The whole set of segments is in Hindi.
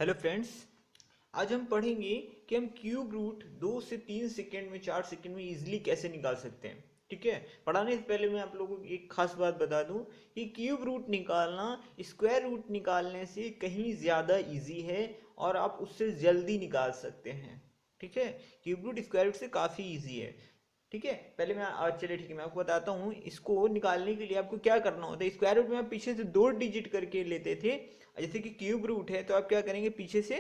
Hello friends. आज हम पढ़ेंगे कि हम क्यूब रूट 2 से 3 सेकेंड में 4 सेकेंड में इजीली कैसे निकाल सकते हैं। ठीक है, पढ़ाने से पहले मैं आप लोगों को एक खास बात बता दूं कि क्यूब रूट निकालना स्क्वायर रूट निकालने से कहीं ज़्यादा इजी है और आप उससे जल्दी निकाल सकते हैं। ठीक है, क्यूब रूट स्क्वायर रूट से काफ़ी इजी है। ठीक है, पहले मैं आज चलिए ठीक है मैं आपको बताता हूँ इसको निकालने के लिए आपको क्या करना होता है। स्क्वायर रूट में आप पीछे से 2 डिजिट करके लेते थे, जैसे कि क्यूब रूट है तो आप क्या करेंगे, पीछे से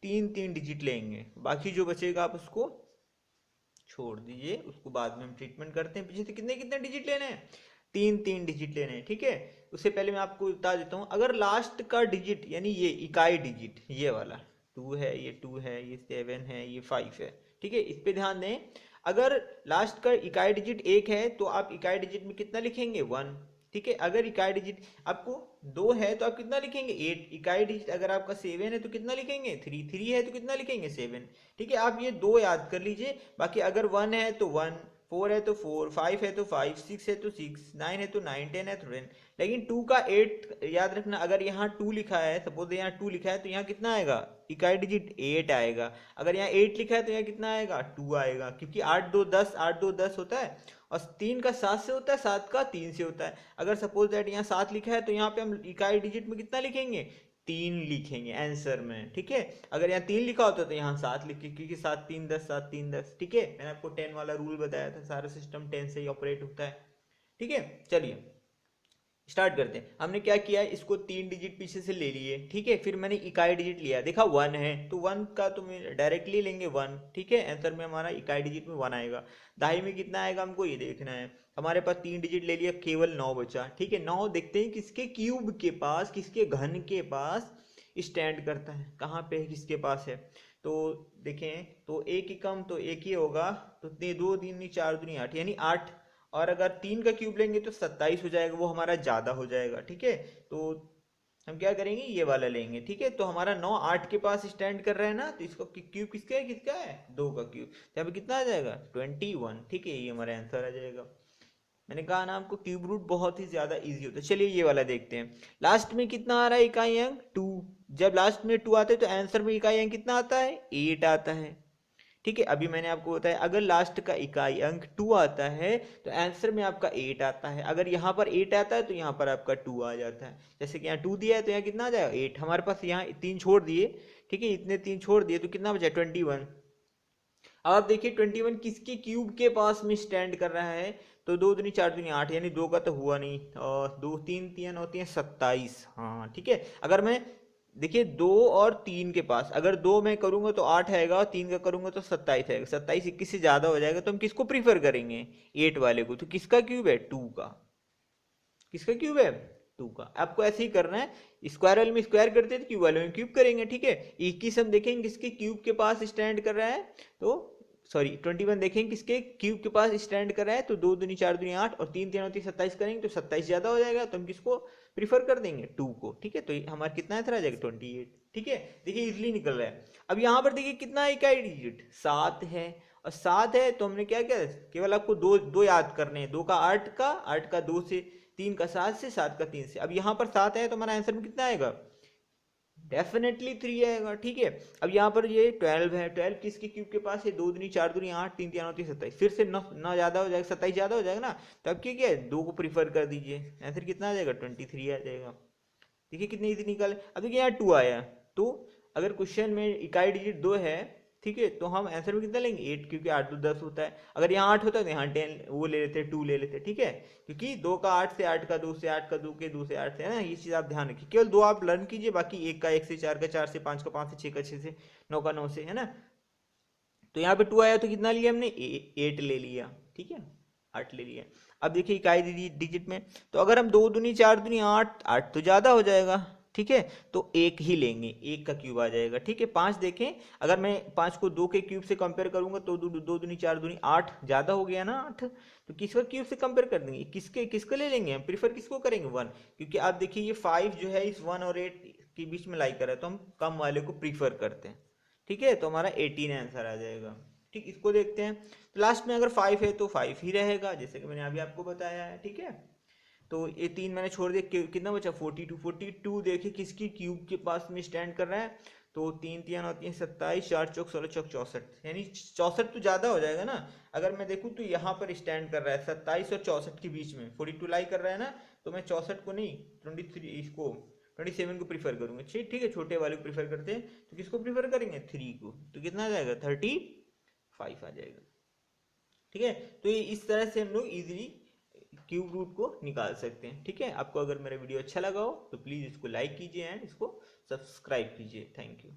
3 3 डिजिट लेंगे, बाकी जो बचेगा आप उसको छोड़ दीजिए, उसको बाद में हम ट्रीटमेंट करते हैं। पीछे से कितने कितने डिजिट लेने हैं, 3 3 डिजिट लेने हैं। ठीक है, उससे पहले मैं आपको बता देता हूँ, अगर लास्ट का डिजिट यानी ये इकाई डिजिट ये वाला 2 है, ये 2 है, ये 7 है, ये 5 है। ठीक है, इस पे ध्यान दें। अगर लास्ट का इकाई डिजिट 1 है तो आप इकाई डिजिट में कितना लिखेंगे, 1। ठीक है, अगर इकाई डिजिट आपको 2 है तो आप कितना लिखेंगे, 8। इकाई डिजिट अगर आपका 7 है तो कितना लिखेंगे, 3। 3 है तो कितना लिखेंगे, 7। ठीक है, आप ये दो याद कर लीजिए। बाकी अगर 1 है तो 1, 4 है तो 4, 5 है तो 5, 6 है तो 6, 9 है तो 9, 10 है तो 10। लेकिन 2 का 8 याद रखना, अगर यहाँ 2 लिखा है, सपोज यहाँ 2 लिखा है तो यहाँ कितना आएगा, इकाई डिजिट 8 आएगा। अगर यहाँ 8 लिखा है तो यहाँ कितना आएगा, 2 आएगा, क्योंकि 8 2 10, 8 2 10 होता है और 3 का 7 से होता है, 7 का 3 से होता है। अगर सपोज दैट यहाँ 7 लिखा है तो यहाँ पे हम इकाई डिजिट में कितना लिखेंगे, 3 लिखेंगे आंसर में। ठीक है, अगर यहाँ 3 लिखा होता तो यहाँ 7 लिखे, क्योंकि 7 3 10, 7 3 10। ठीक है, मैंने आपको 10 वाला रूल बताया था, सारा सिस्टम 10 से ही ऑपरेट होता है। ठीक है, चलिए स्टार्ट करते हैं। हमने क्या किया है, इसको 3 डिजिट पीछे से ले लिए। ठीक है, फिर मैंने इकाई डिजिट लिया, देखा 1 है तो 1 का तो डायरेक्टली लेंगे 1। ठीक है, आंसर में हमारा इकाई डिजिट में 1 आएगा। दाई में कितना आएगा हमको ये देखना है। हमारे पास 3 डिजिट ले लिया, केवल 9 बचा। ठीक है, 9 देखते हैं किसके क्यूब के पास, किसके घन के पास स्टैंड करता है, कहाँ पे है, किसके पास है। तो देखें, तो एक ही कम तो एक ही होगा, तो 2 2 4 8 यानी 8। और अगर 3 का क्यूब लेंगे तो 27 हो जाएगा, वो हमारा ज़्यादा हो जाएगा। ठीक है, तो हम क्या करेंगे, ये वाला लेंगे। ठीक है, तो हमारा 9 8 के पास स्टैंड कर रहा है ना, तो इसको क्यूब किसका है 2 का क्यूब, तो यहाँ पे कितना आ जाएगा, 21। ठीक है, ये हमारा आंसर आ जाएगा। मैंने कहा ना आपको क्यूब रूट बहुत ही ज्यादा इजी होता है। चलिए ये वाला देखते हैं। लास्ट में कितना आ रहा है इकाई अंक, 2। जब लास्ट में 2 आते हैं तो आंसर में इकाई अंक कितना आता है, 8 आता है। ठीक है, अभी मैंने आपको बताया अगर लास्ट का इकाई अंक 2 आता है तो आंसर में आपका 8 आता है। अगर यहाँ पर 8 आता है तो यहाँ पर आपका 2 आ जाता है। जैसे कि यहाँ 2 दिया है तो यहाँ कितना आ जाएगा, 8। हमारे पास यहाँ 3 छोड़ दिए। ठीक है, इतने 3 छोड़ दिए तो कितना बचा, 21। अब आप देखिए 21 किसके क्यूब के पास में स्टैंड कर रहा है, तो 2 दूनी 4 दूनी 8, यानी 2 का तो हुआ नहीं, और 2 3 3 होती है 27। हाँ ठीक है, अगर मैं देखिए 2 और 3 के पास अगर 2 मैं करूंगा तो 8 आएगा, और 3 का करूंगा तो 27 आएगा। 27 21 से ज्यादा हो जाएगा तो हम किसको प्रीफर करेंगे, 8 वाले को। तो किसका क्यूब है, 2 का। किसका क्यूब है, 2 का। आपको ऐसे ही करना है, स्क्वायर वाले में स्क्वायर करते हैं तो क्यूब वाले में क्यूब करेंगे। ठीक है, 21 हम देखेंगे किसके क्यूब के पास स्टैंड कर रहा है, तो सॉरी 21 देखेंगे किसके क्यूब के पास स्टैंड कर रहा है, तो 2 दूनी 4 दूनी 8 और 3 3 होती 27 करेंगे तो 27 ज्यादा हो जाएगा, तो हम किसको प्रीफर कर देंगे, 2 को। ठीक है, तो हमारा कितना आंसर आ जाएगा, 28। ठीक है, देखिए इजिली निकल रहा है। अब यहाँ पर देखिए कितना इकाई डिजिट 7 है, और 7 है तो हमने क्या किया, केवल आपको दो दो याद करने हैं, 2 का 8 का, 8 का 2 से, 3 का 7 से, 7 का 3 से। अब यहाँ पर 7 है तो हमारा आंसर में कितना आएगा, डेफिनेटली 3 आएगा। ठीक है, अब यहाँ पर ये 12 है, 12 किसके क्यूब के पास है, 2 दूनी 4 दूनी 8, 3 3 होती 27, फिर से ना ज्यादा हो जाएगा, 27 ज्यादा हो जाएगा ना, तो अब क्या है, 2 को प्रीफर कर दीजिए, आंसर कितना आ जाएगा, 23 आ जाएगा। देखिए कितनी इजी निकाले। अब देखिए यहाँ 2 आया, तो अगर क्वेश्चन में इकाई डिजिट 2 है, ठीक है, तो हम आंसर में कितना लेंगे, 8, क्योंकि 8 2 10 होता है। अगर यहाँ 8 होता है तो यहाँ 10 वो ले लेते, 2 ले लेते। ठीक है, क्योंकि 2 का 8 से, 8 का 2 से, 8 का 2 के 2 से 8 से, है ना, ये चीज़ आप ध्यान रखिए। केवल 2 आप लर्न कीजिए, बाकी 1 का 1 से, 4 का 4 से, 5 का 5 से, 6 का 6 से, 9 का 9 से, है ना। तो यहाँ पे 2 आया तो कितना लिया हमने, 8 ले लिया। ठीक है, 8 ले लिया। अब देखिए इकाई डिजिट में, तो अगर हम 2 दूनी 4 दूनी 8, 8 तो ज़्यादा हो जाएगा। ठीक है, तो 1 ही लेंगे, 1 का क्यूब आ जाएगा। ठीक है, 5 देखें, अगर मैं 5 को 2 के क्यूब से कंपेयर करूंगा तो 2 दूनी 4 दूनी 8 ज़्यादा हो गया ना, 8। तो किसका क्यूब से कंपेयर कर देंगे, किसका ले लेंगे हम, प्रीफर किसको करेंगे, 1। क्योंकि आप देखिए ये 5 जो है इस 1 और 8 के बीच में लाई कर रहा है, तो हम कम वाले को प्रीफर करते हैं। ठीक है, तो हमारा 18 आंसर आ जाएगा। ठीक, इसको देखते हैं। तो लास्ट में अगर 5 है तो 5 ही रहेगा, जैसे कि मैंने अभी आपको बताया है। ठीक है, तो ये 3 मैंने छोड़ दिया, कितना बचा 42। 42 देखिए किसकी क्यूब के पास में स्टैंड कर रहा है, तो 3 3 होती है 27, 4 चौक 16 चौक 64, यानी 64 तो ज़्यादा हो जाएगा ना। अगर मैं देखूँ तो यहाँ पर स्टैंड कर रहा है 27 और 64 के बीच में, 42 लाई कर रहा है ना, तो मैं 64 को नहीं 23 इसको 27 को प्रीफर करूंगा। ठीक है, छोटे वाले को प्रीफर करते हैं, तो किसको प्रीफर करेंगे 3 को, तो कितना आ जाएगा 35 आ जाएगा। ठीक है, तो ये इस तरह से हम लोग इजीली क्यूब रूट को निकाल सकते हैं। ठीक है, आपको अगर मेरा वीडियो अच्छा लगा हो तो प्लीज़ इसको लाइक कीजिए एंड इसको सब्सक्राइब कीजिए। Thank you.